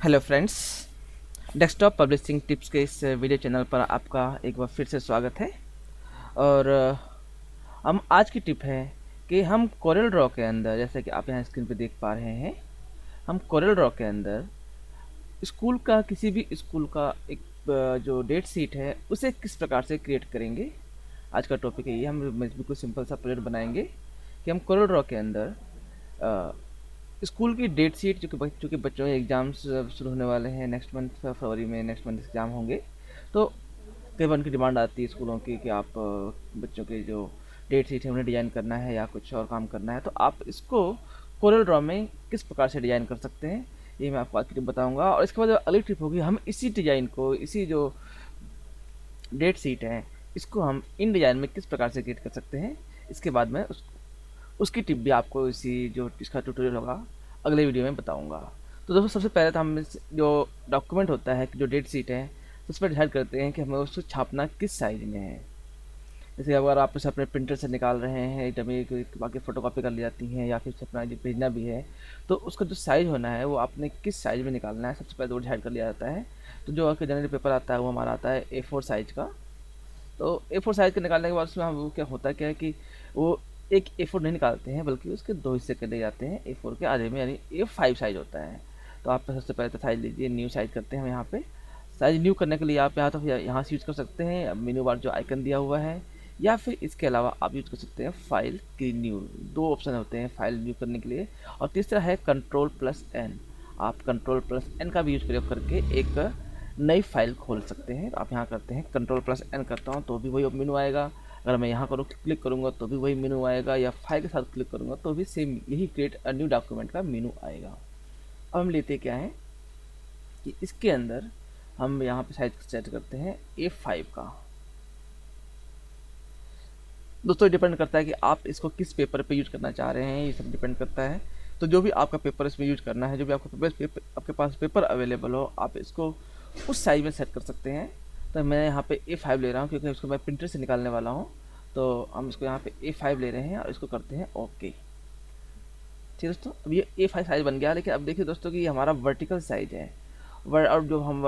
Hello friends, desktop publishing tips के इस video channel पर आपका एक बार फिर से स्वागत है। और हम आज की टिप है कि हम कोरल ड्रॉ के अंदर, जैसे कि आप यहाँ स्क्रीन पे देख पा रहे हैं, हम कोरल ड्रॉ के अंदर स्कूल का, किसी भी स्कूल का एक जो डेट शीट है उसे किस प्रकार से क्रिएट करेंगे। आज का टॉपिक है ये। हम बिल्कुल सिंपल सा प्रोजेक्ट बनाएंगे कि हम कोरल ड्रॉ के अंदर स्कूल की डेट शीट, चूँकि बच्चों के एग्ज़ाम्स शुरू होने वाले हैं नेक्स्ट मंथ, फरवरी में नेक्स्ट मंथ एग्ज़ाम होंगे, तो कई बार उनकी डिमांड आती है स्कूलों की कि आप बच्चों के जो डेट शीट है उन्हें डिज़ाइन करना है या कुछ और काम करना है, तो आप इसको कोरल ड्रॉ में किस प्रकार से डिज़ाइन कर सकते हैं, ये मैं आपको आज की टिप बताऊँगा। और इसके बाद जो अगली टिप होगी, हम इसी डिज़ाइन को, इसी जो डेट शीट है, इसको हम इन डिज़ाइन में किस प्रकार से क्रिएट कर सकते हैं, इसके बाद में उसकी टिप भी आपको इसी जो इसका ट्यूटोरियल होगा अगले वीडियो में बताऊंगा। तो दोस्तों, सबसे पहले तो हम जो डॉक्यूमेंट होता है, जो डेट शीट है, उस पर डिसाइड करते हैं कि हमें उसको छापना किस साइज़ में है। जैसे अगर आप उसे अपने प्रिंटर से निकाल रहे हैं, डमी बाकी फ़ोटो कॉपी कर ली जाती हैं, या फिर अपना जो भेजना भी है, तो उसका जो साइज़ होना है वो आपने किस साइज़ में निकालना है, सबसे पहले वो डिसाइड कर लिया जाता है। तो जो आपका जनरल पेपर आता है वो हमारा आता है A4 साइज़ का। तो A4 साइज़ का निकालने के बाद उसमें हम क्या होता है, क्या है कि वो एक A4 नहीं निकालते हैं, बल्कि उसके दो हिस्से कर दिए जाते हैं A4 के आधे में, यानी A5 साइज़ होता है। तो आप सबसे पहले तो साइज़ लीजिए, न्यू साइज़ करते हैं हम यहाँ पे। साइज़ न्यू करने के लिए आप या तो यहाँ से यूज़ कर सकते हैं मेनू बार जो आइकन दिया हुआ है, या फिर इसके अलावा आप यूज़ कर सकते हैं फाइल की न्यू। दो ऑप्शन होते हैं फाइल न्यू करने के लिए। और तीसरा है Ctrl+N। आप Ctrl+N का भी यूज़ प्रयोग करके एक नई फाइल खोल सकते हैं। तो आप यहाँ करते हैं Ctrl+N करता हूँ तो भी वही मेनू आएगा। अगर मैं यहाँ क्लिक करूँगा तो भी वही मेनू आएगा, या फाइल के साथ क्लिक करूँगा तो भी सेम यही क्रिएट अ न्यू डॉक्यूमेंट का मेनू आएगा। अब हम लेते क्या है कि इसके अंदर हम यहाँ पे साइज सेट करते हैं A5 का। दोस्तों, डिपेंड करता है कि आप इसको किस पेपर पे यूज करना चाह रहे हैं, ये सब डिपेंड करता है। तो जो भी आपका पेपर इसमें यूज करना है, जो भी आपके पास पेपर अवेलेबल हो, आप इसको उस साइज में सेट कर सकते हैं। तो मैं यहाँ पे A5 ले रहा हूँ क्योंकि इसको मैं प्रिंटर से निकालने वाला हूँ। तो हम इसको यहाँ पे A5 ले रहे हैं और इसको करते हैं ओके। ठीक है दोस्तों, अब ये A5 साइज़ बन गया। लेकिन अब देखिए दोस्तों कि ये हमारा वर्टिकल साइज है। और जो हम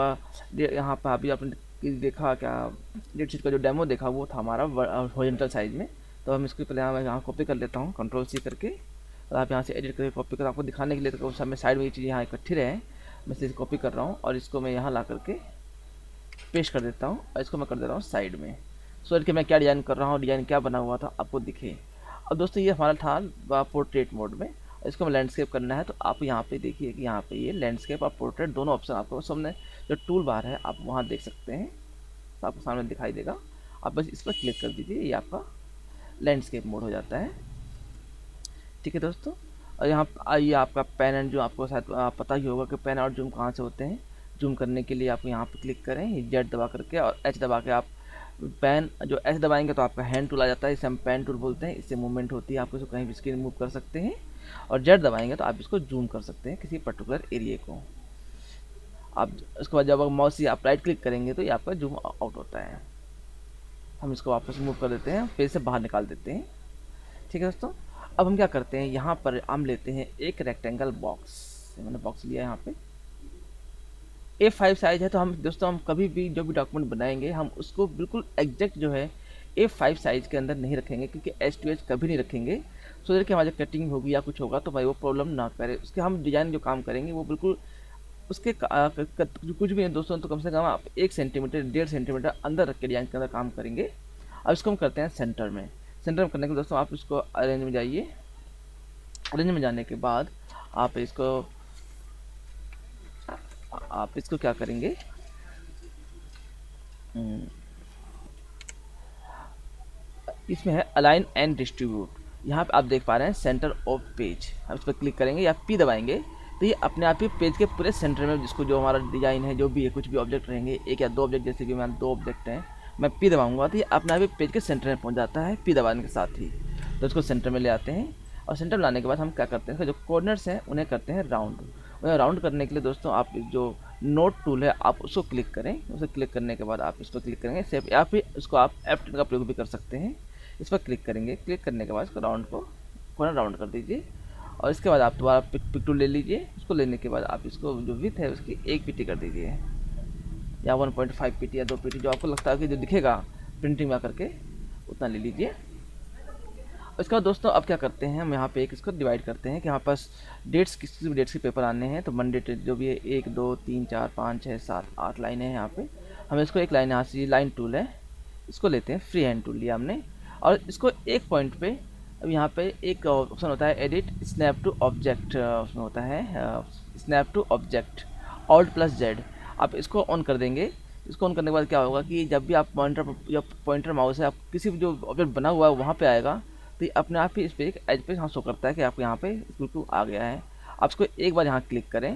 यहाँ पर अभी आपने देखा, क्या डेट शीट का जो डेमो देखा, वो था हमारा हॉरिजॉन्टल साइज में। तो हम इसको पहले यहाँ कॉपी कर लेता हूँ Ctrl+C करके, और आप यहाँ से एडिट करके कॉपी कर, आपको दिखाने के लिए तो सब में साइड में ये चीज़ यहाँ इकट्ठी रहे, मैं इसे कॉपी कर रहा हूँ और इसको मैं यहाँ ला करके पेस्ट कर देता हूँ, और इसको मैं कर दे रहा हूँ साइड में, सो कि मैं क्या डिज़ाइन कर रहा हूँ, डिज़ाइन क्या बना हुआ था आपको दिखे। अब दोस्तों, ये हमारा था पोर्ट्रेट मोड में, इसको हमें लैंडस्केप करना है। तो आप यहाँ पे देखिए कि यहाँ पे ये लैंडस्केप और पोर्ट्रेट दोनों ऑप्शन आपको सामने जो टूल बार है आप वहाँ देख सकते हैं, तो आपको सामने दिखाई देगा। आप बस इस पर क्लिक कर दीजिए, ये आपका लैंडस्केप मोड हो जाता है। ठीक है दोस्तों, और यहाँ आइए आपका पेन एंड जो आपको शायद पता ही होगा कि पेन और जूम कहाँ से होते हैं। जूम करने के लिए आप यहाँ पर क्लिक करें, जेड दबा करके, और एच दबा के आप पेन जो एच दबाएंगे तो आपका हैंड टूल आ जाता है, इसे हम पेन टूल बोलते हैं। इससे मूवमेंट होती है, आप इसको कहीं भी स्क्रीन मूव कर सकते हैं। और जेड दबाएंगे तो आप इसको जूम कर सकते हैं किसी पर्टिकुलर एरिया को। आप उसके बाद जब आप माउस से आप राइट क्लिक करेंगे तो ये आपका जूम आउट होता है। हम इसको वापस मूव कर देते हैं, फिर से बाहर निकाल देते हैं। ठीक है दोस्तों, अब हम क्या करते हैं, यहाँ पर हम लेते हैं एक रेक्टेंगल बॉक्स। मैंने बॉक्स लिया यहाँ पे, A5 साइज़ है। तो हम दोस्तों, हम कभी भी जो भी डॉक्यूमेंट बनाएंगे, हम उसको बिल्कुल एग्जैक्ट जो है A5 साइज़ के अंदर नहीं रखेंगे, क्योंकि H2H कभी नहीं रखेंगे। सो दैट कि हमारी कटिंग होगी या कुछ होगा तो भाई वो प्रॉब्लम ना करे। उसके हम डिज़ाइन जो काम करेंगे वो बिल्कुल उसके कुछ भी है दोस्तों, तो कम से कम आप 1 सेंटीमीटर 1.5 सेंटीमीटर अंदर रख के डिज़ाइन के अंदर काम करेंगे। अब इसको हम करते हैं सेंटर में। सेंटर में करने के दोस्तों, आप इसको अरेंज में जाइए। अरेंज में जाने के बाद आप इसको क्या करेंगे, इसमें है अलाइन एंड डिस्ट्रीब्यूट। यहाँ पे आप देख पा रहे हैं सेंटर ऑफ पेज। आप इस पर क्लिक करेंगे या पी दबाएंगे तो ये अपने आप ही पेज के पूरे सेंटर में, जिसको जो हमारा डिज़ाइन है, जो भी है, कुछ भी ऑब्जेक्ट रहेंगे, एक या दो ऑब्जेक्ट, जैसे कि मैं 2 ऑब्जेक्ट हैं, मैं पी दबाऊंगा तो ये अपने आप ही पेज के सेंटर में पहुँच जाता है, पी दबाने के साथ ही। तो इसको सेंटर में ले आते हैं, और सेंटर में लाने के बाद हम क्या करते हैं, जो कॉर्नर्स हैं उन्हें करते हैं राउंड। उन्हें राउंड करने के लिए दोस्तों, आप जो नोट टूल है आप उसको क्लिक करें। उसे क्लिक करने के बाद आप इस पर क्लिक करेंगे सेव, या फिर उसको आप F10 का प्रयोग भी कर सकते हैं। इस पर क्लिक करेंगे, क्लिक करने के बाद इसको राउंड को कॉर्नर राउंड कर दीजिए, और इसके बाद आप दोबारा पिक टूल ले लीजिए। उसको लेने के बाद आप इसको जो विड्थ है उसकी 1 पीटी कर दीजिए, या 1.5 पीटी या 2 पीटी, जो आपको लगता है कि जो दिखेगा प्रिंटिंग में करके उतना ले लीजिए। इसके बाद दोस्तों अब क्या करते हैं, हम यहाँ पे एक इसको डिवाइड करते हैं कि यहाँ पास डेट्स किसी भी डेट्स के पेपर आने हैं, तो मंडे जो भी है 1 2 3 4 5 6 7 8 लाइनें हैं यहाँ पे। हम इसको एक लाइन यहाँ से, लाइन टूल है, इसको लेते हैं, फ्री हैंड टूल लिया हमने, और इसको एक पॉइंट पे अब यहाँ पे एक ऑप्शन होता है एडिट स्नैप टू ऑब्जेक्ट, उसमें होता है स्नैप टू ऑब्जेक्ट, Alt+Z, आप इसको ऑन कर देंगे। इसको ऑन करने के बाद क्या होगा कि जब भी आप पॉइंटर माउस है आप किसी भी जो ऑब्जेक्ट बना हुआ है वहाँ पे आएगा, तो ये अपने आप ही इस पर एक एज पे यहाँ शो करता है कि आपको यहाँ पे बिल्कुल आ गया है। आप इसको एक बार यहाँ क्लिक करें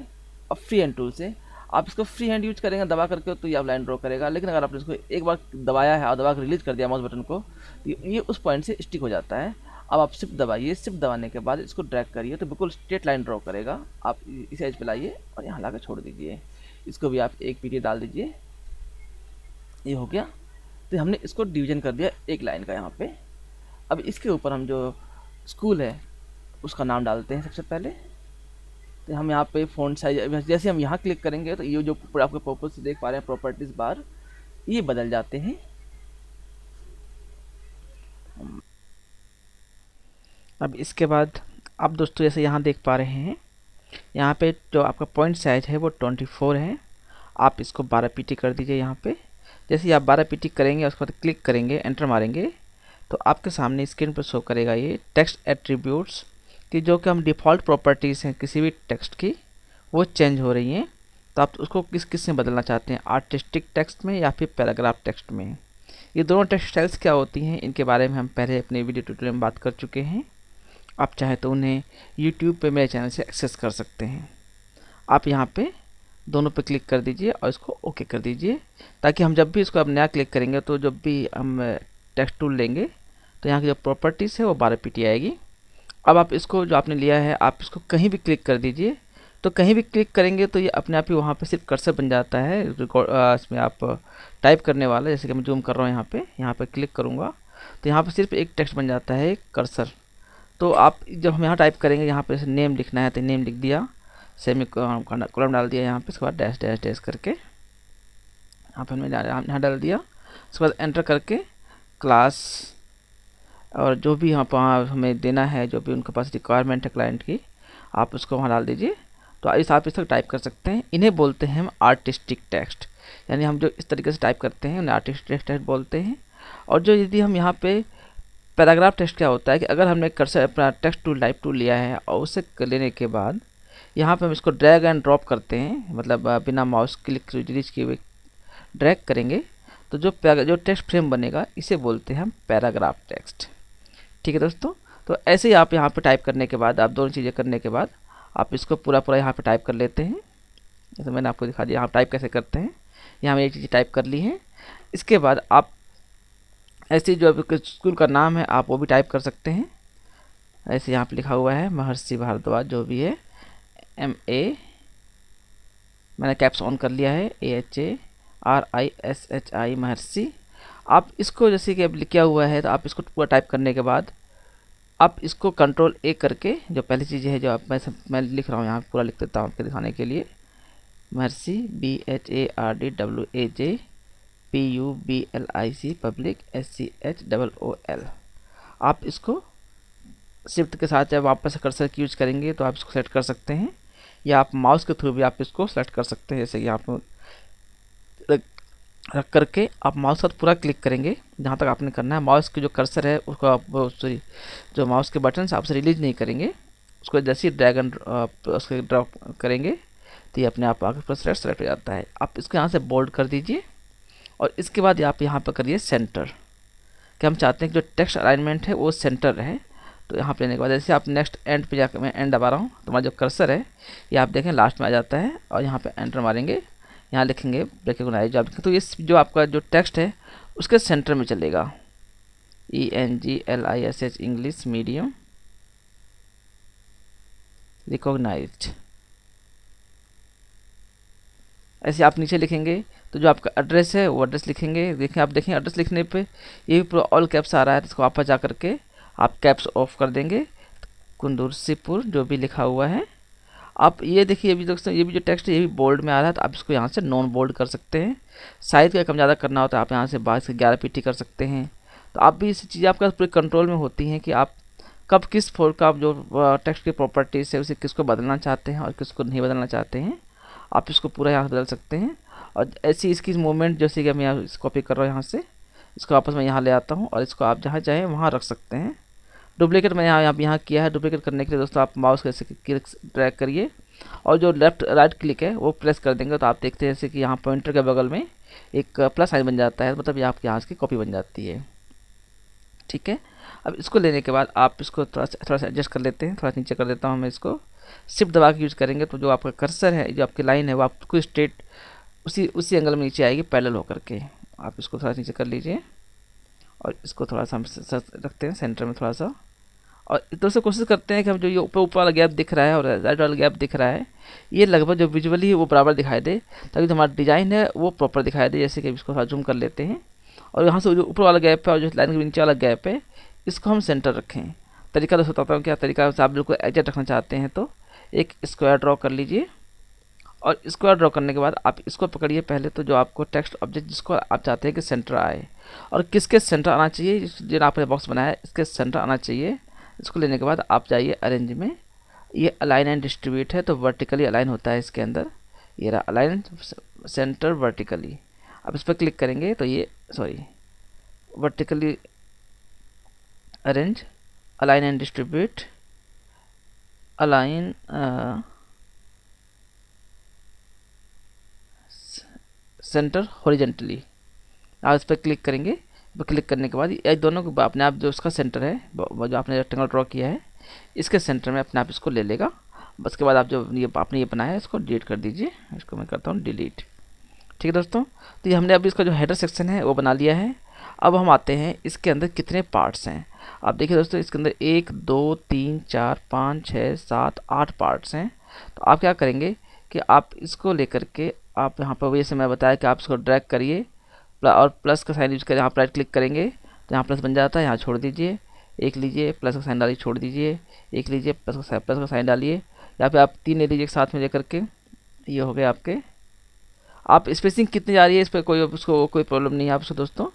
और फ्री हैंड टूल से आप इसको फ्री हैंड यूज करेंगे दबा करके, तो ये आप लाइन ड्रॉ करेगा। लेकिन अगर आपने इसको एक बार दबाया है और दबा कर रिलीज कर दिया माउस बटन को, तो ये उस पॉइंट से स्टिक हो जाता है। अब आप शिफ्ट दबाइए, शिफ्ट दबाने के बाद इसको ड्रैग करिए तो बिल्कुल स्ट्रेट लाइन ड्रॉ करेगा। आप इस एज पे लाइए और यहाँ ला कर छोड़ दीजिए। इसको भी आप एक पीटी डाल दीजिए, ये हो गया। तो हमने इसको डिवीजन कर दिया एक लाइन का यहाँ पे। अब इसके ऊपर हम जो स्कूल है उसका नाम डालते हैं सबसे पहले। तो हम यहाँ पे फ़ॉन्ट साइज, जैसे हम यहाँ क्लिक करेंगे तो ये जो आपके पर्पस से देख पा रहे हैं प्रॉपर्टीज़ बार, ये बदल जाते हैं। अब इसके बाद आप दोस्तों जैसे यहाँ देख पा रहे हैं, यहाँ पे जो आपका पॉइंट साइज है वो 24 है। आप इसको 12 पीटी कर दीजिए यहाँ पे। जैसे ही आप 12 पीटी करेंगे उसके बाद क्लिक करेंगे, एंटर मारेंगे, तो आपके सामने स्क्रीन पर शो करेगा ये टेक्स्ट एट्रीब्यूट्स कि जो कि हम डिफ़ॉल्ट प्रॉपर्टीज़ हैं किसी भी टेक्स्ट की वो चेंज हो रही हैं। तो आप उसको किस में बदलना चाहते हैं, आर्टिस्टिक टेक्स्ट में या फिर पैराग्राफ टेक्स्ट में। ये दोनों टेक्स्ट स्टाइल्स क्या होती हैं इनके बारे में हम पहले अपने वीडियो ट्यूटोरियल में बात कर चुके हैं। आप चाहे तो उन्हें यूट्यूब पे मेरे चैनल से एक्सेस कर सकते हैं। आप यहाँ पे दोनों पे क्लिक कर दीजिए और इसको ओके कर दीजिए, ताकि हम जब भी इसको अब नया क्लिक करेंगे तो जब भी हम टेक्स्ट टूल लेंगे तो यहाँ की जो प्रॉपर्टीज़ है वो 12 पीटी आएगी। अब आप इसको जो आपने लिया है आप इसको कहीं भी क्लिक कर दीजिए, तो कहीं भी क्लिक करेंगे तो ये अपने आप ही वहाँ पे सिर्फ कर्सर बन जाता है इसमें आप टाइप करने वाला। जैसे कि मैं जूम कर रहा हूँ यहाँ पे क्लिक करूँगा तो यहाँ पे सिर्फ एक टेक्स्ट बन जाता है, एक कर्सर। तो आप जब हम यहाँ टाइप करेंगे, यहाँ पे नेम लिखना है तो नेम लिख दिया, सेमी कॉलम डाल दिया यहाँ पे, उसके बाद डैश डैश डैश करके यहाँ पे हमने यहाँ डाल दिया। उसके बाद एंटर करके क्लास और जो भी यहाँ पर हमें देना है, जो भी उनके पास रिक्वायरमेंट है क्लाइंट की, आप उसको वहाँ डाल दीजिए। तो आप इस तक टाइप कर सकते हैं। इन्हें बोलते हैं हम आर्टिस्टिक टेक्स्ट, यानी हम जो इस तरीके से टाइप करते हैं उन्हें आर्टिस्टिक टेक्स्ट बोलते हैं। और जो यदि हम यहाँ पे पैराग्राफ टेक्स्ट क्या होता है कि अगर हमने कर्सर अपना टेक्स्ट टूल टाइप टूल लिया है और उसे लेने के बाद यहाँ पे हम इसको ड्रैग एंड ड्रॉप करते हैं, मतलब बिना माउस क्लिक रिलीज किए हुए ड्रैग करेंगे, तो जो टेक्स्ट फ्रेम बनेगा इसे बोलते हैं हम पैराग्राफ टेक्स्ट। ठीक है दोस्तों, तो ऐसे ही आप यहाँ पे टाइप करने के बाद, आप दोनों चीज़ें करने के बाद आप इसको पूरा यहाँ पे टाइप कर लेते हैं। जैसे मैंने आपको दिखा दिया यहाँ टाइप कैसे करते हैं। यहाँ मैं ये चीज़ें टाइप कर ली हैं। इसके बाद आप ऐसे जो स्कूल का नाम है आप वो भी टाइप कर सकते हैं। ऐसे यहाँ पे लिखा हुआ है महर्षि भारद्वाज, जो भी है MA, मैंने कैप्स ऑन कर लिया है, AHARISHI महर्षि। आप इसको जैसे कि अब लिखा हुआ है तो आप इसको पूरा टाइप करने के बाद आप इसको Ctrl A करके, जो पहली चीज़ है जो आप मैं लिख रहा हूँ यहाँ पूरा लिख देता हूँ आपके दिखाने के लिए, महर्षि BHARDWAJ PUBLIC पब्लिक SCHOOL। आप इसको शिफ्ट के साथ जब वापस कर्सर की यूज करेंगे तो आप इसको सेलेक्ट कर सकते हैं, या आप माउस के थ्रू भी आप इसको सेलेक्ट कर सकते हैं। जैसे कि आप रख करके आप माउस का पूरा क्लिक करेंगे जहाँ तक आपने करना है। माउस की जो कर्सर है उसको आप जो माउस के बटन आप उसे रिलीज नहीं करेंगे, उसको जैसे ही ड्रैग एंड उसको ड्रॉप करेंगे तो ये अपने आप आगे पूरा सेलेक्ट हो जाता है। आप इसको यहाँ से बोल्ड कर दीजिए और इसके बाद आप यहाँ पर करिए सेंटर, कि हम चाहते हैं कि जो टेक्स्ट अलाइनमेंट है वो सेंटर रहे। तो यहाँ पे लेने के बाद जैसे आप नेक्स्ट एंड पे जाकर, मैं एंड दबा रहा हूँ तो हमारा जो कर्सर है ये आप देखें लास्ट में आ जाता है, और यहाँ पे एंटर मारेंगे, यहाँ लिखेंगे रिकॉग्नाइज, तो ये जो आपका जो टेक्स्ट है उसके सेंटर में चलेगा। ENGLISH English medium recognised. ऐसे आप नीचे लिखेंगे तो जो आपका एड्रेस है वो एड्रेस लिखेंगे। देखें आप देखें एड्रेस लिखने पे ये भी पूरा ऑल कैप्स आ रहा है, तो इसको वापस जा करके आप कैप्स ऑफ कर देंगे। कुंदुरसीपुर जो भी लिखा हुआ है। आप ये देखिए, अभी दोस्तों ये भी जो टेक्स्ट है ये भी बोल्ड में आ रहा है, तो आप इसको यहाँ से नॉन बोल्ड कर सकते हैं। साइज का कम ज़्यादा करना होता है आप यहाँ से 22 से 11 पीटी कर सकते हैं। तो आप भी इस चीज़ें आपका पूरे कंट्रोल में होती हैं कि आप कब किस फोल्ड का आप जो टेक्स्ट की प्रॉपर्टीज़ है उसे किसको बदलना चाहते हैं और किसको नहीं बदलना चाहते हैं, आप इसको पूरा यहाँ से बदल सकते हैं। और ऐसी इसकी मूवमेंट जैसे कि मैं यहाँ कॉपी कर रहा हूँ, यहाँ से इसको वापस मैं यहाँ ले आता हूँ और इसको आप जहाँ चाहें वहाँ रख सकते हैं। डुप्लीकेट मैंने यहाँ किया है। डुप्लीकेट करने के लिए दोस्तों आप माउस कैसे ड्रैग करिए और जो लेफ्ट राइट क्लिक है वो प्रेस कर देंगे, तो आप देखते हैं जैसे कि यहाँ पॉइंटर के बगल में एक प्लस साइन बन जाता है, मतलब ये आपके यहाँ की कॉपी बन जाती है। ठीक है, अब इसको लेने के बाद आप इसको थोड़ा सा एडजस्ट कर लेते हैं। थोड़ा नीचे कर देता हूँ मैं इसको। शिफ्ट दबा के यूज़ करेंगे तो जो आपका कर्सर है, जो आपकी लाइन है, वो आपको स्ट्रेट उसी एंगल में नीचे आएगी पैरेलल होकर के। आप इसको थोड़ा नीचे कर लीजिए और इसको थोड़ा सा हम रखते हैं सेंटर में थोड़ा सा, और इस तरह से कोशिश करते हैं कि हम जो ये ऊपर वाला गैप दिख रहा है और राइट वाला गैप दिख रहा है, ये लगभग जो विजुअली वो बराबर दिखाई दे, ताकि जो हमारा डिज़ाइन है वो प्रॉपर दिखाई दे। जैसे कि इसको थोड़ा जूम कर लेते हैं और यहाँ से जो ऊपर वाला गैप है और जो लाइन के नीचे वाला गैप है इसको हम सेंटर रखें। तरीका दोस्तों बताता हूँ क्या तरीका से। आप बिल्कुल एग्जैक्ट रखना चाहते हैं तो एक स्क्वायर ड्रॉ कर लीजिए और स्क्वायर ड्रॉ करने के बाद आप इसको पकड़िए पहले, तो जो आपको टेक्स्ट ऑब्जेक्ट जिसको आप चाहते हैं कि सेंटर आए और किसके सेंटर आना चाहिए, जो आपने बॉक्स बनाया है इसके सेंटर आना चाहिए। इसको लेने के बाद आप जाइए अरेंज में, ये अलाइन एंड डिस्ट्रीब्यूट है तो वर्टिकली अलाइन होता है इसके अंदर। ये रहा अलाइन सेंटर वर्टिकली। आप इस पर क्लिक करेंगे तो ये vertically arrange align and distribute align centre horizontally. आप इस पर क्लिक करेंगे। पर क्लिक करने के बाद ये दोनों को अपने आप जो उसका सेंटर है, जो आपने रेक्टेंगल ड्रॉ किया है इसके सेंटर में अपने आप इसको ले लेगा। बस के बाद आप जो ये आपने ये बनाया है इसको डिलीट कर दीजिए। इसको मैं करता हूँ डिलीट। ठीक है दोस्तों, तो ये हमने अभी इसका जो हेडर सेक्शन है वो बना लिया है। अब हम आते हैं इसके अंदर कितने पार्ट्स हैं। आप देखिए दोस्तों इसके अंदर 1 2 3 4 5 6 7 8 पार्ट्स हैं। तो आप क्या करेंगे कि आप इसको लेकर के आप यहाँ पर जैसे मैं बताया कि आप इसको ड्रैग करिए और प्लस का साइन यूज करें। यहाँ पर राइट क्लिक करेंगे तो यहाँ प्लस बन जाता है, यहाँ छोड़ दीजिए। एक लीजिए प्लस का साइन डालिए, छोड़ दीजिए। एक लीजिए प्लस का साइन डालिए। यहाँ पे आप 3 ले लीजिए एक साथ में लेकर के। ये हो गए आपके। आप स्पेसिंग कितनी जा रही है इस पर उसको कोई प्रॉब्लम नहीं है आपसे दोस्तों।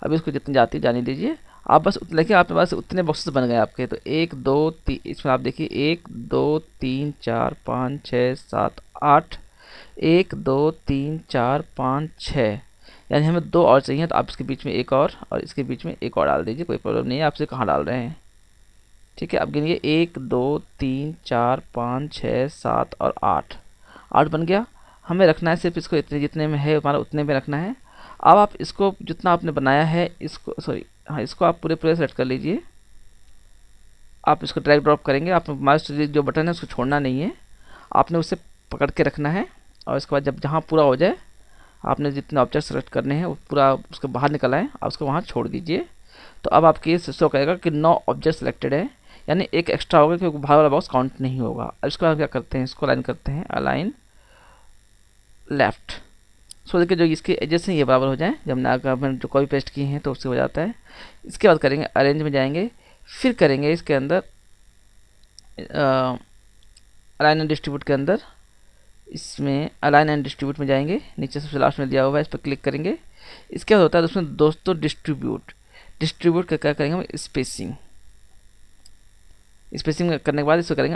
अभी इसको जितनी जाती है जाने दीजिए। आप बस देखिए आपके पास उतने बॉक्सेस बन गए आपके। तो 1 2 3 इसमें आप देखिए 1 2 3 4 5 6 7 8 1 2 3 4 5 6, यानी हमें 2 और चाहिए। तो आप इसके बीच में एक और इसके बीच में एक और डाल दीजिए, कोई प्रॉब्लम नहीं है। आपसे कहाँ डाल रहे हैं, ठीक है। अब गिनिए 1 2 3 4 5 6 7 और 8 बन गया। हमें रखना है सिर्फ इसको इतने जितने में है हमारा उतने में रखना है। अब आप इसको जितना आपने बनाया है इसको इसको आप पूरे सेलेक्ट कर लीजिए। आप इसको ड्रैग ड्रॉप करेंगे। आप माउस जो बटन है उसको छोड़ना नहीं है, आपने उसे पकड़ के रखना है। और इसके बाद जब जहाँ पूरा हो जाए आपने जितने ऑब्जेक्ट सेलेक्ट करने हैं वो पूरा उसके बाहर निकल आए, आप उसको वहाँ छोड़ दीजिए। तो अब आपके शो करेगा कि 9 ऑब्जेक्ट सेलेक्टेड है, यानी एक एक्स्ट्रा होगा क्योंकि बाहर वाला बॉक्स काउंट नहीं होगा। अब इसको हम क्या करते हैं, इसको अलाइन करते हैं अलाइन लेफ्ट। सो देखिए जो इसके एजेस हैं ये बराबर हो जाए। जब हमने जो कॉपी पेस्ट किए हैं तो उससे हो जाता है। इसके बाद करेंगे अरेंज में जाएंगे, फिर करेंगे इसके अंदर अलाइन एंड डिस्ट्रीब्यूट के अंदर इसमें अलाइन एंड डिस्ट्रीब्यूट में जाएंगे। नीचे सबसे लास्ट में दिया हुआ है, इस पर क्लिक करेंगे। इसके बाद होता है उसमें दोस्तों डिस्ट्रीब्यूट का क्या करेंगे हम स्पेसिंग करने के बाद इसको करेंगे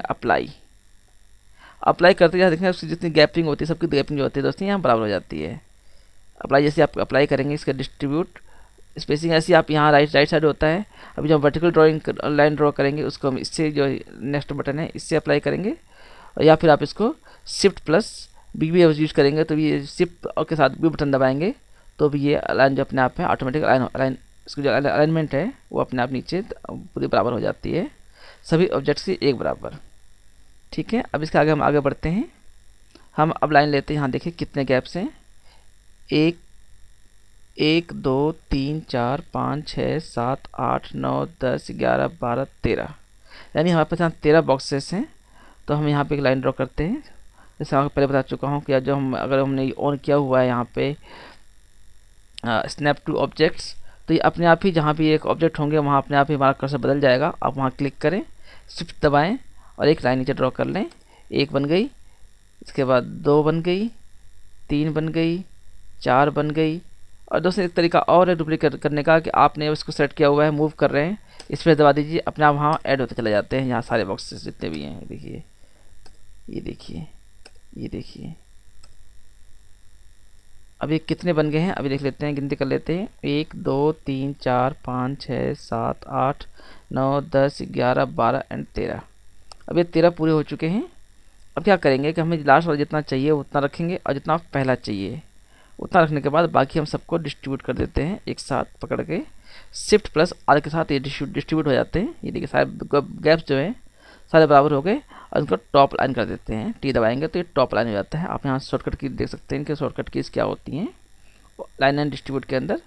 अप्लाई करते जाए। देखेंगे उसकी जितनी गैपिंग होती है सबकी गैपिंग जो होती है दोस्तों यहाँ बराबर हो जाती है। अप्लाई जैसे आप अप्लाई करेंगे इसका डिस्ट्रीब्यूट स्पेसिंग ऐसी आप यहाँ राइट साइड होता है। अभी जो वर्टिकल ड्राइंग लाइन ड्रॉ करेंगे उसको हम इससे जो नेक्स्ट बटन है इससे अप्लाई करेंगे, और या फिर आप इसको शिफ्ट प्लस बी भी यूज करेंगे। तो ये शिफ्ट और के साथ बी बटन दबाएंगे तो भी ये अलाइन जो अपने आप है ऑटोमेटिक अलाइन इसकी जो अलाइनमेंट है वो अपने आप नीचे पूरी बराबर हो जाती है, सभी ऑब्जेक्ट से एक बराबर। ठीक है, अब इसके आगे हम आगे बढ़ते हैं। हम अब लाइन लेते हैं। यहाँ देखिए कितने गैप्स हैं, 1 2 3 4 5 6 7 8 9 10 11 12 13, यानी हमारे पास यहाँ 13 बॉक्सेस हैं। तो हम यहाँ पे एक लाइन ड्रॉ करते हैं। जैसे आपको पहले बता चुका हूँ कि जो अगर हमने ऑन किया हुआ है यहाँ पे स्नैप टू ऑब्जेक्ट्स, तो ये अपने आप ही जहाँ भी एक ऑब्जेक्ट होंगे वहाँ अपने आप ही हमारा कर्सर बदल जाएगा। आप वहाँ क्लिक करें, शिफ्ट दबाएं और एक लाइन नीचे ड्रॉ कर लें। एक बन गई, इसके बाद 2 बन गई, 3 बन गई, 4 बन गई। और दोस्तों एक तरीका और है डुप्लीकेट करने का कि आपने इसको सेलेक्ट किया हुआ है, मूव कर रहे हैं, इस पर दबा दीजिए, अपने आप वहाँ ऐड होते चले जाते हैं। यहाँ सारे बॉक्सेस जितने भी हैं देखिए, ये देखिए, ये देखिए। अब ये कितने बन गए हैं अभी देख लेते हैं, गिनती कर लेते हैं। 1 2 3 4 5 6 7 8 9 10 11 12 एंड 13। अब ये 13 पूरे हो चुके हैं। अब क्या करेंगे कि हमें लास्ट वाला जितना चाहिए उतना रखेंगे और जितना पहला चाहिए उतना रखने के बाद बाकी हम सबको डिस्ट्रीब्यूट कर देते हैं एक साथ पकड़ के। शिफ्ट प्लस आर के साथ ये डिस्ट्रीब्यूट हो जाते हैं। ये देखिए सारे गैप्स जो हैं सारे बराबर हो गए और इनको टॉप लाइन कर देते हैं। टी दबाएंगे तो ये टॉप लाइन हो जाता है। आप यहाँ शॉर्टकट की देख सकते हैं कि शॉर्टकट कीज़ क्या होती हैं। लाइन एंड डिस्ट्रीब्यूट के अंदर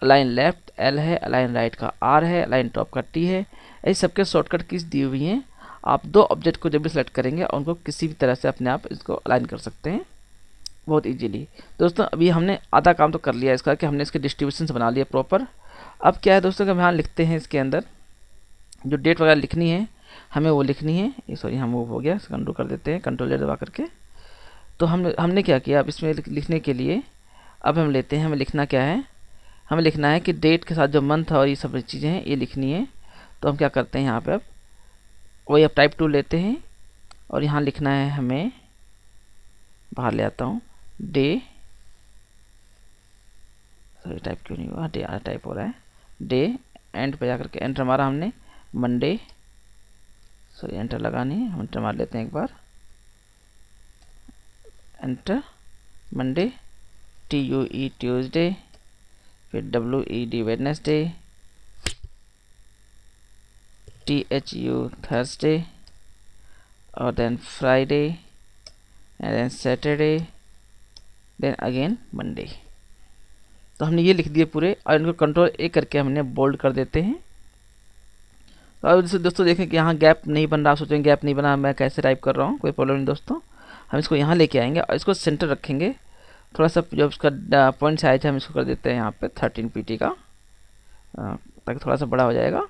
अलाइन लेफ्ट एल है, अलाइन राइट का आर है, अलाइन टॉप का टी है। ऐसे सबके शॉर्टकट कीज़ दी हुई हैं। आप दो ऑब्जेक्ट को जब भी सिलेक्ट करेंगे उनको किसी भी तरह से अपने आप इसको अलाइन कर सकते हैं बहुत इजीली। दोस्तों अभी हमने आधा काम तो कर लिया इसका कि हमने इसके डिस्ट्रीब्यूशन बना लिया प्रॉपर। अब क्या है दोस्तों कि हम यहाँ लिखते हैं इसके अंदर जो डेट वगैरह लिखनी है हमें वो लिखनी है। ये सॉरी यहाँ मूव हो गया, इसको अंडू कर देते हैं कंट्रोल Z दबा करके। तो हमने क्या किया, अब इसमें लिखने के लिए अब हम लेते हैं, हमें लिखना क्या है, हमें लिखना है कि डेट के साथ जो मंथ और ये सब चीज़ें हैं ये लिखनी है। तो हम क्या करते हैं यहाँ पे अब वही अब टाइप 2 लेते हैं और यहाँ लिखना है हमें, बाहर ले आता हूँ, डे, सॉरी टाइप क्यों नहीं हुआ, डे टाइप हो रहा है, डे एंड पे जाकर के एंटर मारा हमने, मंडे, सॉरी एंटर लगानी है, हम एंटर मार लेते हैं एक बार, एंटर, मंडे, TUE ट्यूसडे, फिर WED वेडनेसडे, THU थर्सडे और then Friday and then Saturday then again Monday. तो हमने ये लिख दिए पूरे और इनको कंट्रोल A करके हमने बोल्ड कर देते हैं। तो अब दोस्तों देखें कि यहाँ गैप नहीं बन रहा, सोचेंगे गैप नहीं बना मैं कैसे टाइप कर रहा हूँ, कोई प्रॉब्लम नहीं दोस्तों। हम इसको यहाँ लेके आएंगे और इसको सेंटर रखेंगे। थोड़ा सा जो उसका पॉइंट साइज है हम इसको कर देते हैं यहाँ पे 13 PT का, ताकि थोड़ा सा बड़ा हो जाएगा।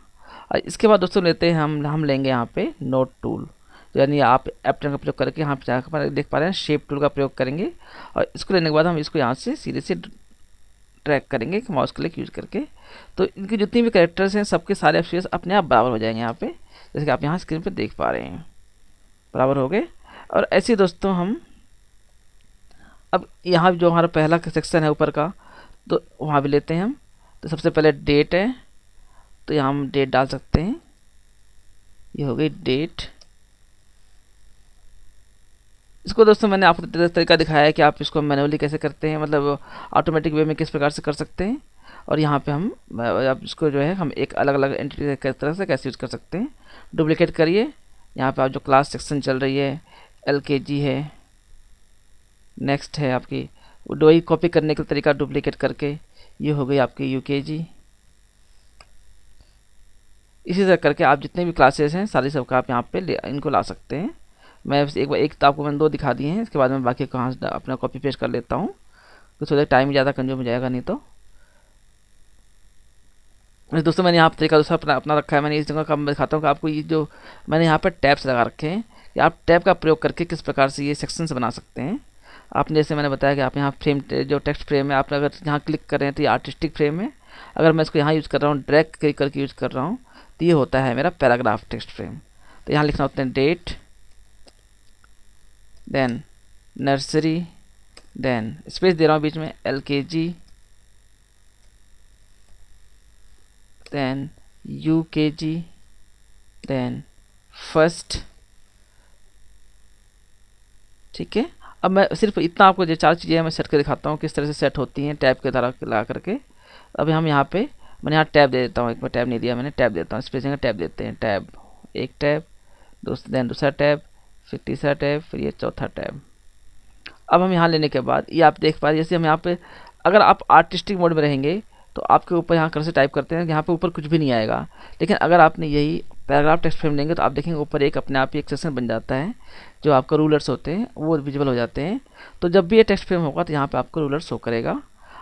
और इसके बाद दोस्तों लेते हैं हम लेंगे यहाँ पे नोट टूल, यानी आप F10 का प्रयोग करके यहाँ पे देख पा रहे हैं शेप टूल का प्रयोग करेंगे। और इसको लेने के बाद हम इसको यहाँ से सीधे से ट्रैक करेंगे माउस क्लिक यूज करके। तो इनके जितनी भी कैरेक्टर्स हैं सबके सारे स्पेस अपने आप बराबर हो जाएंगे यहाँ पे, जैसे कि आप यहाँ स्क्रीन पे देख पा रहे हैं बराबर हो गए। और ऐसे दोस्तों हम अब यहाँ जो हमारा पहला सेक्शन है ऊपर का तो वहाँ भी लेते हैं हम। तो सबसे पहले डेट है तो यहाँ हम डेट डाल सकते हैं, ये हो गई डेट। इसको दोस्तों मैंने आपको तरीका दिखाया है कि आप इसको मैनुअली कैसे करते हैं, मतलब ऑटोमेटिक वे में किस प्रकार से कर सकते हैं। और यहाँ पे हम अब इसको जो है हम एक अलग अलग एंटिटी की तरह से कैसे यूज़ कर सकते हैं। डुप्लीकेट करिए, यहाँ पे आप जो क्लास सेक्शन चल रही है LKG है, नेक्स्ट है आपकी वही कॉपी करने का तरीका डुप्लीकेट करके, ये हो गई आपकी UKG। इसी तरह करके आप जितने भी क्लासेस हैं सारी सबका आप यहाँ पे इनको ला सकते हैं। मैं एक तो आपको मैंने 2 दिखा दिए हैं, इसके बाद मैं बाकी कहाँ से अपना कॉपी पेस्ट कर लेता हूँ तो थोड़ा टाइम ज़्यादा कंज्यूम हो जाएगा नहीं तो। दोस्तों मैंने यहाँ पर तरीका दूसरा अपना रखा है। मैंने इस जगह का मैं दिखाता हूँ कि आपको ये जो मैंने यहाँ पर टैब्स लगा रखे हैं कि आप टैब का प्रयोग करके किस प्रकार से ये सेक्शंस बना सकते हैं। आपने जैसे मैंने बताया कि आप यहाँ फ्रेम जो टेक्स्ट फ्रेम है आप अगर यहाँ क्लिक कर रहे हैं तो ये आर्टिस्टिक फ्रेम है। अगर मैं इसको यहाँ यूज़ कर रहा हूँ ड्रैग करके यूज़ कर रहा हूँ तो ये होता है मेरा पैराग्राफ टेक्स्ट फ्रेम। तो यहाँ लिखना होता है date, then nursery, then space दे रहा हूँ बीच में LKG, then UKG, then first. ठीक है, अब मैं सिर्फ इतना आपको जो 4 चीज़ें मैं सेट कर दिखाता हूँ किस तरह से सेट होती हैं टैब के द्वारा लगा करके। अभी हम यहाँ पे मैंने यहाँ टैब दे देता हूँ, एक बार टैब नहीं दिया मैंने, टैब देता हूँ, स्पेसिंग का टैब देते हैं, टैब एक टैब, देन दूसरा टैब, फिर तीसरा टैब, फिर ये चौथा टैब। अब हम यहाँ लेने के बाद ये आप देख पा रहे जैसे हम यहाँ पे अगर आप आर्टिस्टिक मोड में रहेंगे तो आपके ऊपर यहाँ कर से टाइप करते हैं यहाँ पे ऊपर कुछ भी नहीं आएगा। लेकिन अगर आपने यही पैराग्राफ टेक्स्ट फ्रेम लेंगे तो आप देखेंगे ऊपर एक अपने आप ही एक सेक्शन बन जाता है, जो आपका रूलर्स होते हैं वो विजिबल हो जाते हैं। तो जब भी ये टेक्स्ट फ्रेम होगा तो यहाँ पे आपको रूलर शो करेगा।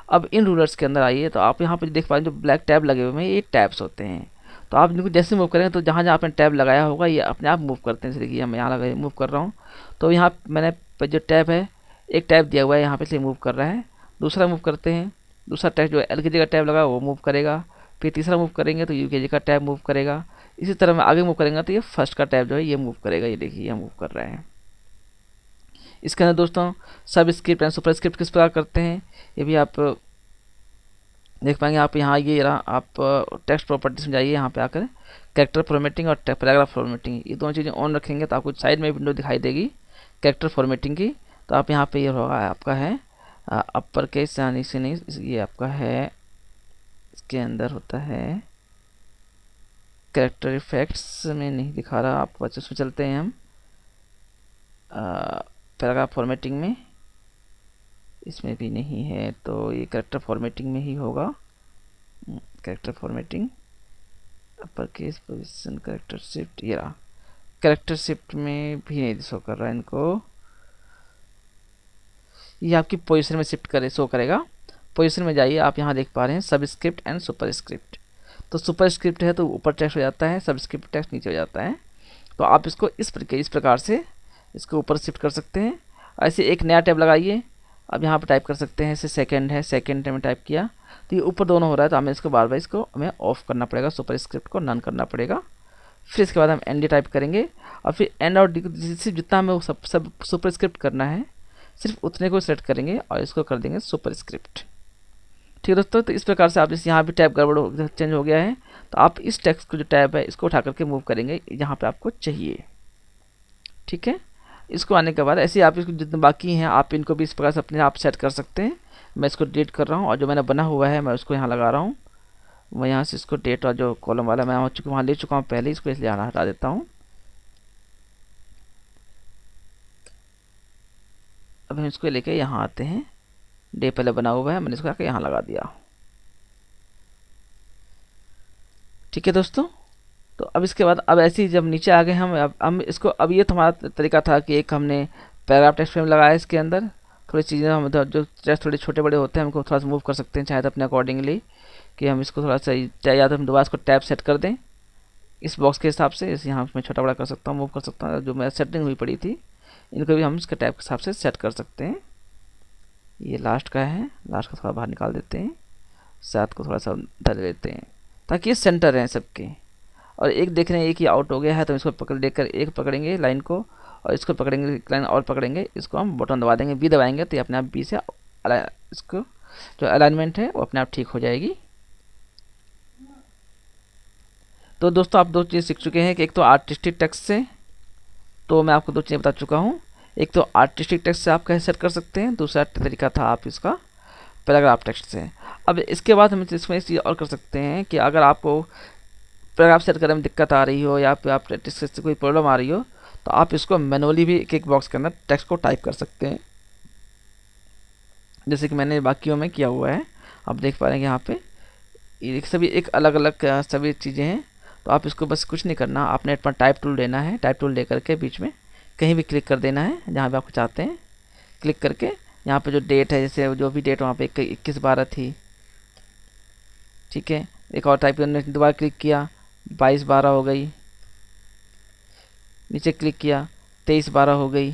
अब इन रूलर्स के अंदर आइए तो आप यहाँ पे देख पा रहे हैं जो ब्लैक टैब लगे हुए हैं ये टैब्स होते हैं। तो आप इनको जैसे मूव करेंगे तो जहाँ जहाँ आपने टैब लगाया होगा ये अपने आप मूव करते हैं। जैसे देखिए मैं यहाँ लगा मूव कर रहा हूँ, तो यहाँ मैंने जो टैब है, एक टैब दिया हुआ है यहाँ पे, से मूव कर रहा है। दूसरा मूव करते हैं, दूसरा टैब जो LKG का टैब लगा वो मूव करेगा। फिर तीसरा मूव करेंगे तो UKG का टैब मूव करेगा। इसी तरह मैं आगे मूव करेंगे तो ये फर्स्ट का टैब जो है ये मूव करेगा। ये देखिए ये मूव कर रहे हैं। इसके अंदर दोस्तों सब स्क्रिप्ट एंड सुपर स्क्रिप्ट किस प्रकार करते हैं ये भी आप देख पाएंगे। आप यहाँ ये रहा, आप टेक्स्ट प्रॉपर्टीज में जाइए, यहाँ पे आकर कैरेक्टर फॉर्मेटिंग और पैराग्राफ फॉर्मेटिंग ये दोनों चीज़ें ऑन रखेंगे तो आपको साइड में विंडो दिखाई देगी कैरेक्टर फॉर्मेटिंग की। तो आप यहाँ पे ये होगा आपका है अपर केस यानी से नहीं, ये आपका है, इसके अंदर होता है कैरेक्टर इफेक्ट्स में नहीं दिखा रहा, आप उसमें चलते हैं हम पैराग्राफ फॉर्मेटिंग में, इसमें भी नहीं है तो ये कैरेक्टर फॉर्मेटिंग में ही होगा। Character formatting upper case position character shift, ये रहा। कैरेक्टर शिफ्ट में भी नहीं शो कर रहा है इनको, ये आपकी पोजीशन में शिफ्ट करे शो करेगा। पोजीशन में जाइए, आप यहाँ देख पा रहे हैं सब स्क्रिप्ट एंड सुपर स्क्रिप्ट। तो सुपर स्क्रिप्ट है तो ऊपर टेक्स्ट हो जाता है, सब स्क्रिप्ट टेक्स्ट नीचे हो जाता है। तो आप इसको इस प्रकार से इसको ऊपर शिफ्ट कर सकते हैं। ऐसे एक नया टैब लगाइए, अब यहाँ पर टाइप कर सकते हैं, जैसे सेकंड है, सेकंड में टाइप किया तो ये ऊपर दोनों हो रहा है, तो हमें इसको बार बार इसको हमें ऑफ करना पड़ेगा, सुपर स्क्रिप्ट को नन करना पड़ेगा। फिर इसके बाद हम एनडी टाइप करेंगे और फिर एंड और जितना हमें सब सुपर स्क्रिप्ट करना है सिर्फ उतने को सेलेक्ट करेंगे और इसको कर देंगे सुपर स्क्रिप्ट। ठीक है दोस्तों, तो इस प्रकार से आप जैसे यहाँ भी टैब गड़बड़ चेंज हो गया है तो आप इस टेक्स्ट को जो टैब है इसको उठा करके मूव करेंगे जहाँ पे आपको चाहिए। ठीक है, इसको आने के बाद ऐसे आप इसको जितने बाकी हैं आप इनको भी इस प्रकार से अपने आप सेट कर सकते हैं। मैं इसको डिलीट कर रहा हूँ और जो मैंने बना हुआ है मैं उसको यहाँ लगा रहा हूँ। मैं यहाँ से इसको डेट और जो कॉलम वाला मैं वहाँ ले चुका हूँ पहले, इसको इसलिए यहाँ हटा देता हूँ। अब हम इसको लेके यहाँ आते हैं, डे पहले बना हुआ है, मैंने इसको आके यहाँ लगा दिया। ठीक है दोस्तों, तो अब इसके बाद अब ऐसे ही जब नीचे आ गए हम इसको, अब ये तो हमारा तरीका था कि एक हमने पैराग्राफ टेक्स्ट फ्रेम लगाया, इसके अंदर थोड़ी चीज़ें हम जो टेक्स्ट थोड़े छोटे बड़े होते हैं हमको थोड़ा सा मूव कर सकते हैं चाहे तो अपने अकॉर्डिंगली, कि हम इसको थोड़ा सा या तो हम दोबारा इसको टैब सेट कर दें इस बॉक्स के हिसाब से, इस यहाँ मैं छोटा बड़ा कर सकता हूँ, मूव कर सकता हूँ। जो मेरा सेटिंग हुई पड़ी थी इनको भी हम इसके टैब के हिसाब से सेट कर सकते हैं। ये लास्ट का है, लास्ट का थोड़ा बाहर निकाल देते हैं, 7 को थोड़ा सा धर लेते हैं ताकि ये सेंटर रहें सबके। और एक देख रहे हैं एक ही आउट हो गया है तो इसको पकड़ लेकर एक पकड़ेंगे लाइन को और इसको पकड़ेंगे लाइन और पकड़ेंगे, इसको हम बटन दबा देंगे, बी दबाएंगे तो ये अपने आप बी से इसको जो अलाइनमेंट है वो अपने आप ठीक हो जाएगी। तो दोस्तों आप दो चीज़ सीख चुके हैं कि एक तो आर्टिस्टिक टेक्स्ट से, तो मैं आपको दो चीज़ें बता चुका हूँ। एक तो आर्टिस्टिक टेक्स्ट से आप कैसे सेट कर सकते हैं, दूसरा तरीका था आप इसका पैराग्राफ टेक्स्ट से। अब इसके बाद हम इसमें इस चीज़ और कर सकते हैं कि अगर आपको पैराग्राफ सेट करने में दिक्कत आ रही हो या फिर आप टेक्स्ट से कोई प्रॉब्लम आ रही हो तो आप इसको मैनुअली भी एक बॉक्स के अंदर टेक्स्ट को टाइप कर सकते हैं, जैसे कि मैंने बाकियों में किया हुआ है। आप देख पा रहे हैं यहाँ पे ये सभी एक अलग अलग सभी चीज़ें हैं। तो आप इसको बस कुछ नहीं करना, आपने अपना टाइप टूल लेना है, टाइप टूल लेकर के बीच में कहीं भी क्लिक कर देना है जहाँ पे आप चाहते हैं, क्लिक करके यहाँ पे जो डेट है जैसे जो भी डेट वहाँ पे 21/12 थी, ठीक है, एक और टाइप करने दोबारा क्लिक किया 22/12 हो गई, नीचे क्लिक किया 23/12 हो गई,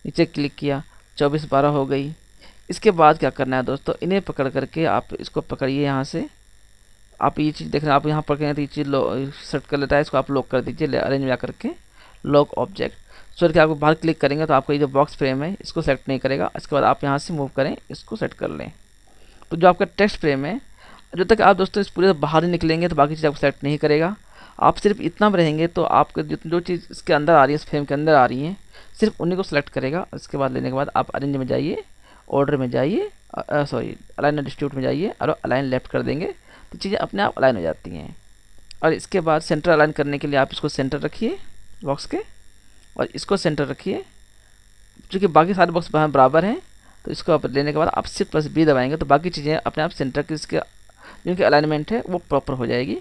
नीचे क्लिक किया 24/12 हो गई। इसके बाद क्या करना है दोस्तों, इन्हें पकड़ करके आप इसको पकड़िए, यहाँ से आप ये चीज़ देख रहे हैं, आप यहाँ पकड़ेंगे तो ये चीज़ सेट कर लेता है, इसको आप लॉक कर दीजिए, अरेंज में जाकर के लॉक ऑब्जेक्ट। सो कि आपको बाहर क्लिक करेंगे तो आपको ये जो बॉक्स फ्रेम है इसको सेलेक्ट नहीं करेगा। इसके बाद आप यहाँ से मूव करें, इसको सेट कर लें। तो जो आपका टेक्स्ट फ्रेम है जब तक आप दोस्तों इस पूरे बाहर ही निकलेंगे तो बाकी चीज़ आपको सेलेक्ट नहीं करेगा। आप सिर्फ इतना में रहेंगे तो आपको जो चीज़ इसके अंदर आ रही है, इस फ्रेम के अंदर आ रही है, सिर्फ उन्हीं को सेलेक्ट करेगा। इसके बाद लेने के बाद आप अरेंज में जाइए, ऑर्डर में जाइए, सॉरी अलाइन डिस्ट्रीब्यूट में जाइए और अलाइन लेफ्ट कर देंगे तो चीज़ें अपने आप अलाइन हो जाती हैं। और इसके बाद सेंटर अलाइन करने के लिए आप इसको सेंटर रखिए बॉक्स के और इसको सेंटर रखिए, क्योंकि बाकी सारे बॉक्स बराबर हैं। तो इसको आप लेने के बाद आप शिफ्ट प्लस बी दबाएंगे तो बाकी चीज़ें अपने आप सेंटर की इसके जिनकी अलाइनमेंट है वो प्रॉपर हो जाएगी।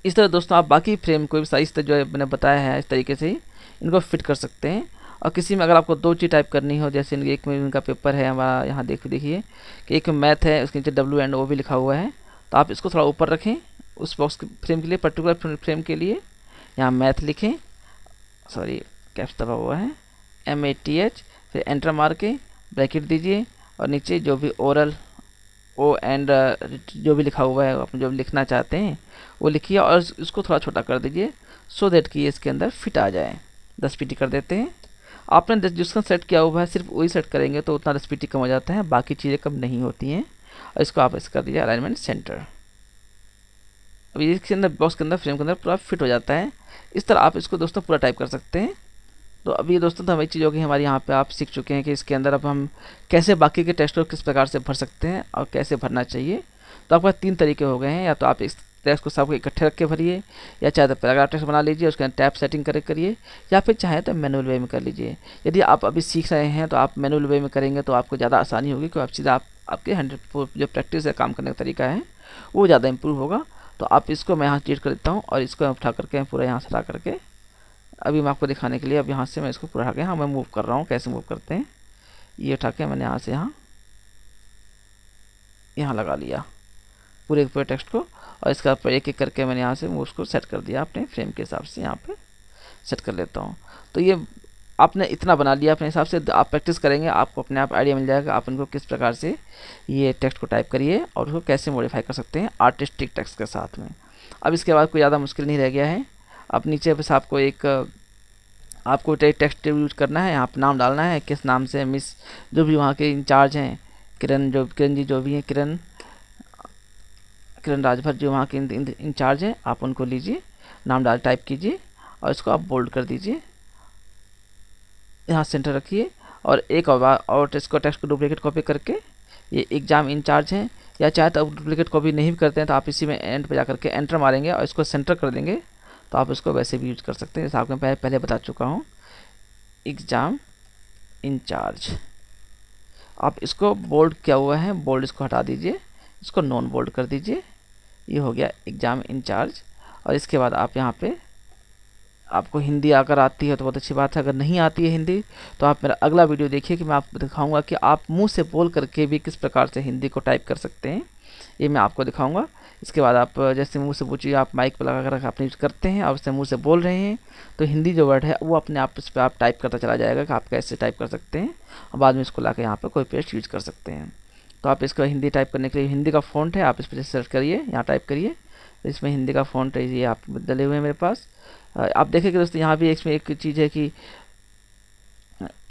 इस तरह दोस्तों आप बाकी फ्रेम को भी साइज जो मैंने बताया है इस तरीके से ही इनको फिट कर सकते हैं। और किसी में अगर आपको दो चीज़ टाइप करनी हो, जैसे एक में इनका पेपर है हमारा, यहाँ देखिए कि एक मैथ है उसके नीचे W एंड O भी लिखा हुआ है, तो आप इसको थोड़ा ऊपर रखें उस बॉक्स फ्रेम के लिए, पर्टिकुलर फ्रेम के लिए यहाँ मैथ लिखें, सॉरी कैप्स दबा हुआ है, MATH, फिर एंटर मार के ब्रैकेट दीजिए और नीचे जो भी ओरल ओ एंड जो भी लिखा हुआ है आप जो भी लिखना चाहते हैं वो लिखिए और इसको थोड़ा छोटा कर दीजिए सो दैट कि ये इसके अंदर फिट आ जाए। 10 पीटी कर देते हैं। आपने जिसका सेट किया हुआ है सिर्फ वही सेट करेंगे तो उतना 10 पीटी कम हो जाता है, बाकी चीज़ें कम नहीं होती हैं। और इसको आप इस कर दीजिए अलाइनमेंट सेंटर। अब ये इसके अंदर बॉक्स के अंदर फ्रेम के अंदर पूरा फिट हो जाता है। इस तरह आप इसको दोस्तों पूरा टाइप कर सकते हैं। तो अभी दोस्तों तो हमारी चीज़ होगी हमारी यहाँ पे आप सीख चुके हैं कि इसके अंदर अब हम कैसे बाकी के टेक्स्ट को किस प्रकार से भर सकते हैं और कैसे भरना चाहिए। तो आपके पास 3 तरीके हो गए हैं, या तो आप इस टेक्स्ट को सबको इकट्ठे रख के भरिए, या चाहे तो पैराग्राफ टेक्स्ट बना लीजिए उसके अंदर टैब सेटिंग करिए, या फिर चाहे तो मैनुअल वे में कर लीजिए। यदि आप अभी सीख रहे हैं तो आप मैनुअल वे में करेंगे तो आपको ज़्यादा आसानी होगी, क्योंकि आप सीधा आपके 100 जो प्रैक्टिस है काम करने का तरीका है वो ज़्यादा इंप्रूव होगा। तो आप इसको मैं यहाँ डिलीट कर देता हूँ और इसको उठा करके पूरा यहाँ से हटा करके अभी मैं आपको दिखाने के लिए अब यहाँ से मैं इसको पूरा हटा के हाँ मैं मूव कर रहा हूँ। कैसे मूव करते हैं, ये उठा के मैंने यहाँ से यहाँ लगा लिया पूरे टेक्स्ट को, और इसका ऊपर एक एक करके मैंने यहाँ से उसको सेट कर दिया अपने फ्रेम के हिसाब से। यहाँ पे सेट कर लेता हूँ। तो ये आपने इतना बना लिया अपने हिसाब से। आप प्रैक्टिस करेंगे आपको अपने आप आइडिया मिल जाएगा आप इनको किस प्रकार से ये टेक्स्ट को टाइप करिए और उसको कैसे मॉडिफाई कर सकते हैं आर्टिस्टिक टेक्स्ट के साथ में। अब इसके बाद कोई ज़्यादा मुश्किल नहीं रह गया है। अब नीचे बस आपको टेक्स्ट यूज करना है, यहाँ पर नाम डालना है, किस नाम से मिस जो भी वहाँ के इंचार्ज हैं, किरण जी जो भी हैं, किरण राजभर जो वहाँ के इंचार्ज हैं, आप उनको लीजिए, नाम डाल टाइप कीजिए और इसको आप बोल्ड कर दीजिए, यहाँ सेंटर रखिए और एक और इसको टेक्स्ट को डुप्लीकेट कॉपी करके ये एग्जाम इंचार्ज हैं, या चाहे तो डुप्लीकेट कॉपी नहीं भी करते हैं तो आप इसी में एंड पे जा करके एंटर मारेंगे और इसको सेंटर कर देंगे तो आप इसको वैसे भी यूज कर सकते हैं जैसे आपको मैं पहले बता चुका हूँ, एग्जाम इंचार्ज। आप इसको बोल्ड किया हुआ है, बोल्ड इसको हटा दीजिए, इसको नॉन बोल्ड कर दीजिए, ये हो गया एग्जाम इंचार्ज। और इसके बाद आप यहाँ पे आपको हिंदी अगर आती है तो बहुत अच्छी बात है, अगर नहीं आती है हिंदी तो आप मेरा अगला वीडियो देखिए कि मैं आपको दिखाऊंगा कि आप मुंह से बोल करके भी किस प्रकार से हिंदी को टाइप कर सकते हैं, ये मैं आपको दिखाऊंगा। इसके बाद आप जैसे मुंह से पूछिए, आप माइक पर लगा कर अपने यूज करते हैं और उससे मुंह से बोल रहे हैं तो हिंदी जो वर्ड है वो अपने आप उस पर आप टाइप करता चला जाएगा कि आप कैसे टाइप कर सकते हैं और बाद में इसको ला कर यहाँ पर कोई पेस्ट यूज कर सकते हैं। तो आप इसको हिंदी टाइप करने के लिए हिंदी का फ़ॉन्ट है, आप इस पर सर्च करिए, यहाँ टाइप करिए, इसमें हिंदी का फ़ॉन्ट है, ये आप डले हुए हैं मेरे पास। आप देखेंगे दोस्तों यहाँ भी इसमें एक चीज़ है कि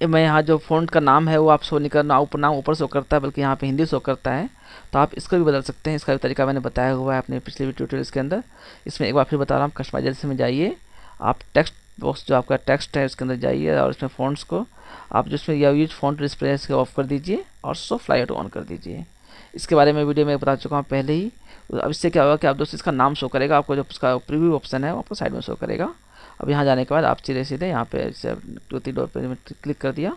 मैं यहाँ जो फ़ॉन्ट का नाम है वो आप शो नहीं करना, नाम ऊपर शो करता है बल्कि यहाँ पे हिंदी शो करता है, तो आप इसको भी बदल सकते हैं। इसका भी तरीका मैंने बताया हुआ है अपने पिछले ट्यूटोरियल्स के अंदर। इसमें एक बार फिर बता रहा हूँ, कस्टमाइजेशन में जाइए, आप टेक्स्ट बॉक्स जो आपका टेक्स्ट है उसके अंदर जाइए और इसमें फ़ॉन्ट्स को आप जिसमें यूज फ़ॉन्ट डिस्प्ले को ऑफ कर दीजिए और शो फ्लाइट ऑन कर दीजिए। इसके बारे में वीडियो में बता चुका हूँ पहले ही। अब इससे क्या होगा कि आप दोस्तों इसका नाम शो करेगा, आपको जो उसका प्रीव्यू ऑप्शन है वो आपको साइड में शो करेगा। अब यहाँ जाने के बाद आप सीधे यहाँ पे टू डॉट पे क्लिक कर दिया।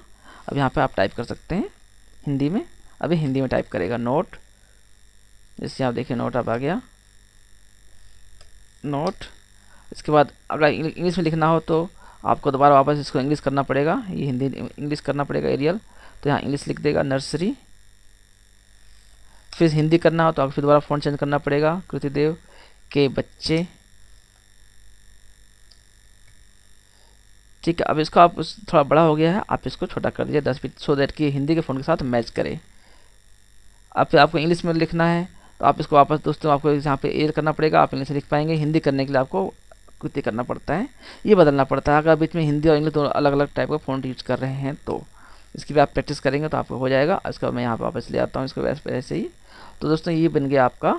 अब यहाँ पे आप टाइप कर सकते हैं हिंदी में, अभी हिंदी में टाइप करेगा नोट, जैसे आप देखिए नोट अब आ गया नोट। इसके बाद अगर इंग्लिश में लिखना हो तो आपको दोबारा वापस इसको इंग्लिश करना पड़ेगा, ये हिंदी इंग्लिश करना पड़ेगा एरियल, तो यहाँ इंग्लिश लिख देगा नर्सरी। फिर हिंदी करना हो तो आपको फिर दोबारा फ़ॉन्ट चेंज करना पड़ेगा, कृतिदेव के बच्चे। ठीक है, अब इसको आप थोड़ा बड़ा हो गया है, आप इसको छोटा कर दीजिए 10 फीट, सो दैट कि हिंदी के फ़ॉन्ट के साथ मैच करे। अब फिर आपको इंग्लिश में लिखना है तो आप इसको वापस दोस्तों आपको यहाँ पे एयर करना पड़ेगा, आप इंग्लिश लिख पाएंगे। हिंदी करने के लिए आपको कृति करना पड़ता है, ये बदलना पड़ता है। अगर बीच में हिंदी और इंग्लिश दोनों अलग अलग टाइप का फ़ॉन्ट यूज कर रहे हैं तो इसकी भी आप प्रैक्टिस करेंगे तो आपको हो जाएगा। इसका मैं यहाँ पर वापस ले आता हूँ इसको वैसे ही। तो दोस्तों ये बन गया आपका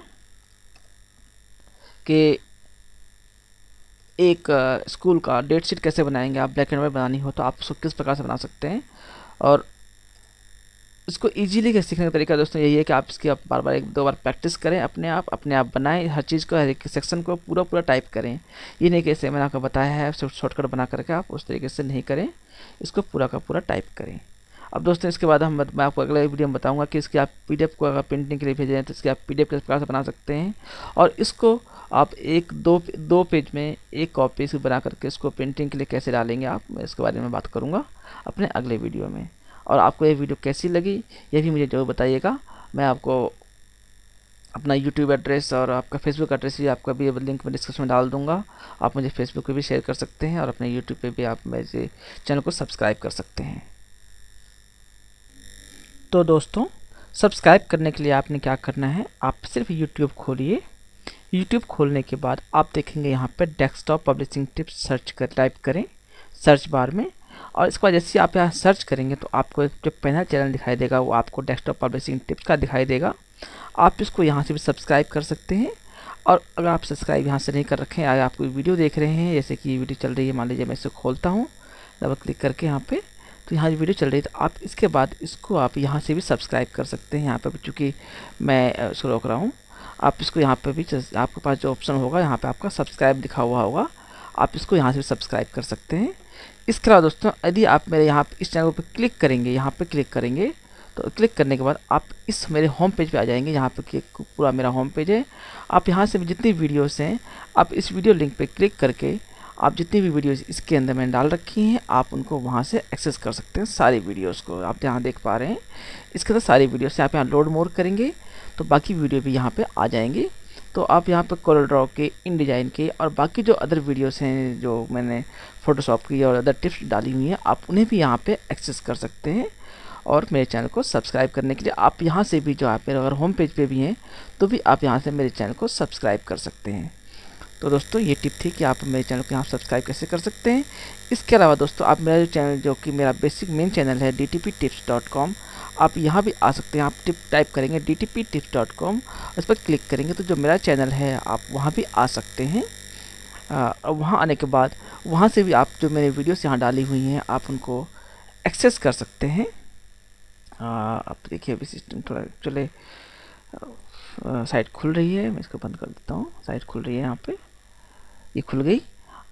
कि एक स्कूल का डेट शीट कैसे बनाएंगे आप, ब्लैक एंड वाइट बनानी हो तो आप उसको किस प्रकार से बना सकते हैं। और इसको इजीली सीखने का तरीका दोस्तों यही है कि आप इसकी आप बार बार 1-2 बार प्रैक्टिस करें, अपने आप बनाएं, हर चीज़ को हर एक सेक्शन को पूरा टाइप करें। ये नहीं कि जैसे मैंने आपको बताया है शॉर्टकट बना करके आप उस तरीके से नहीं करें, इसको पूरा का पूरा टाइप करें। अब दोस्तों इसके बाद मैं आपको अगले वीडियो में बताऊंगा कि इसकी आप पीडीएफ को अगर प्रिंटिंग के लिए भेजें तो इसकी आप पीडीएफ किस प्रकार से बना सकते हैं, और इसको आप दो पेज में एक कॉपी से बना करके इसको प्रिंटिंग के लिए कैसे डालेंगे आप, मैं इसके बारे में बात करूंगा अपने अगले वीडियो में। और आपको ये वीडियो कैसी लगी ये भी मुझे जरूर बताइएगा, मैं आपको अपना यूट्यूब एड्रेस और आपका फेसबुक एड्रेस भी आपका भी लिंक मैं डिस्क्रिप्शन में डाल दूंगा। आप मुझे फेसबुक पे भी शेयर कर सकते हैं और अपने यूट्यूब पे भी आप मेरे चैनल को सब्सक्राइब कर सकते हैं। तो दोस्तों, सब्सक्राइब करने के लिए आपने क्या करना है, आप सिर्फ यूट्यूब खोलिए। यूट्यूब खोलने के बाद आप देखेंगे यहाँ पे डेस्कटॉप पब्लिशिंग टिप्स सर्च कर टाइप करें सर्च बार में, और इसके बाद जैसे आप यहाँ सर्च करेंगे तो आपको एक जो पहला चैनल दिखाई देगा वो आपको डेस्कटॉप पब्लिशिंग टिप्स का दिखाई देगा। आप इसको यहाँ से भी सब्सक्राइब कर सकते हैं। और अगर आप सब्सक्राइब यहाँ से नहीं कर रखे हैं, अगर आप कोई वीडियो देख रहे हैं, जैसे कि वीडियो चल रही है, मान लीजिए मैं इसे खोलता हूँ डबल क्लिक करके यहाँ पे, तो यहाँ वीडियो चल रही है, तो आप इसके बाद इसको आप यहाँ से भी सब्सक्राइब कर सकते हैं। यहाँ पर चूँकि मैं इसको रोक रहा हूँ, आप इसको यहाँ पे भी आपके पास जो ऑप्शन होगा यहाँ पे आपका सब्सक्राइब लिखा हुआ होगा, आप इसको यहाँ से भी सब्सक्राइब कर सकते हैं। इसके अलावा दोस्तों, यदि आप मेरे यहाँ इस चैनल पर क्लिक करेंगे, यहाँ पे क्लिक करेंगे, तो क्लिक करने के बाद आप इस मेरे होम पेज पे आ जाएंगे। यहाँ पे पूरा मेरा होम पेज है। आप यहाँ से भी जितनी वीडियोस हैं, आप इस वीडियो लिंक पे क्लिक करके आप जितनी भी वीडियोस इसके अंदर मैंने डाल रखी हैं, आप उनको वहाँ से एक्सेस कर सकते हैं। सारी वीडियोस को आप यहाँ देख पा रहे हैं, इसके अंदर सारी वीडियोस से आप यहाँ लोड मोर करेंगे तो बाकी वीडियो भी यहाँ पे आ जाएंगे। तो आप यहाँ पे कोरल ड्रॉ के, इन डिज़ाइन के और बाकी जो अदर वीडियोस हैं जो मैंने फ़ोटोशॉप की और अदर टिप्स डाली हुई हैं, आप उन्हें भी यहाँ पे एक्सेस कर सकते हैं। और मेरे चैनल को सब्सक्राइब करने के लिए आप यहाँ से भी, जो आप मेरे अगर होम पेज पे भी हैं तो भी आप यहाँ से मेरे चैनल को सब्सक्राइब कर सकते हैं। तो दोस्तों, ये टिप थी कि आप मेरे चैनल को यहाँ सब्सक्राइब कैसे कर सकते हैं। इसके अलावा दोस्तों, आप मेरा जो चैनल, जो कि मेरा बेसिक मेन चैनल है dtptips.com, आप यहाँ भी आ सकते हैं। आप टिप टाइप करेंगे dtptips.com, उस पर क्लिक करेंगे तो जो मेरा चैनल है आप वहाँ भी आ सकते हैं। और वहाँ आने के बाद वहाँ से भी आप जो मेरे वीडियोस यहाँ डाली हुई हैं आप उनको एक्सेस कर सकते हैं। आप देखिए अभी सिस्टम थोड़ा चले, साइट खुल रही है, मैं इसको बंद कर देता हूँ। साइट खुल रही है, यहाँ पे ये खुल गई।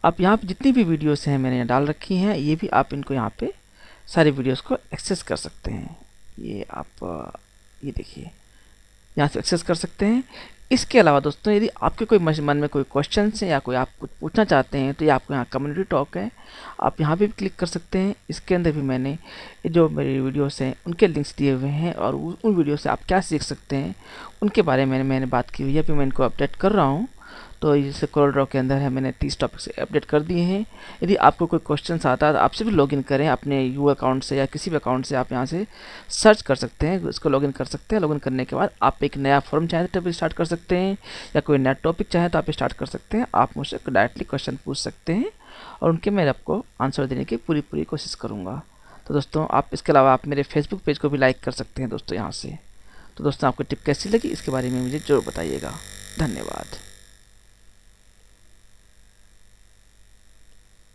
आप यहाँ पे जितनी भी वीडियोस हैं मैंने डाल रखी हैं, ये भी आप इनको यहाँ पे सारी वीडियोस को एक्सेस कर सकते हैं। ये आप ये देखिए यहाँ से एक्सेस कर सकते हैं। इसके अलावा दोस्तों, यदि आपके कोई मन में कोई क्वेश्चन है या कोई आप कुछ पूछना चाहते हैं तो ये आपको यहाँ कम्युनिटी टॉक है, आप यहाँ भी क्लिक कर सकते हैं। इसके अंदर भी मैंने जो मेरी वीडियोस हैं उनके लिंक्स दिए हुए हैं और उन वीडियो से आप क्या सीख सकते हैं उनके बारे में मैंने बात की हुई है। अभी मैं इनको अपडेट कर रहा हूँ। तो जैसे कोरल ड्रॉ के अंदर है, मैंने 30 टॉपिक से अपडेट कर दिए हैं। यदि आपको कोई क्वेश्चन आता है तो आपसे भी लॉगिन करें अपने यू अकाउंट से या किसी भी अकाउंट से, आप यहाँ से सर्च कर सकते हैं, इसको लॉगिन कर सकते हैं। लॉगिन करने के बाद आप एक नया फॉर्म चाहे तो स्टार्ट कर सकते हैं या कोई नया टॉपिक चाहे तो आप स्टार्ट कर सकते हैं। आप मुझसे डायरेक्टली क्वेश्चन पूछ सकते हैं और उनके मैं आपको आंसर देने की पूरी कोशिश करूँगा। तो दोस्तों, आप इसके अलावा आप मेरे फेसबुक पेज को भी लाइक कर सकते हैं दोस्तों यहाँ से। तो दोस्तों, आपको टिप कैसी लगी इसके बारे में मुझे ज़रूर बताइएगा। धन्यवाद।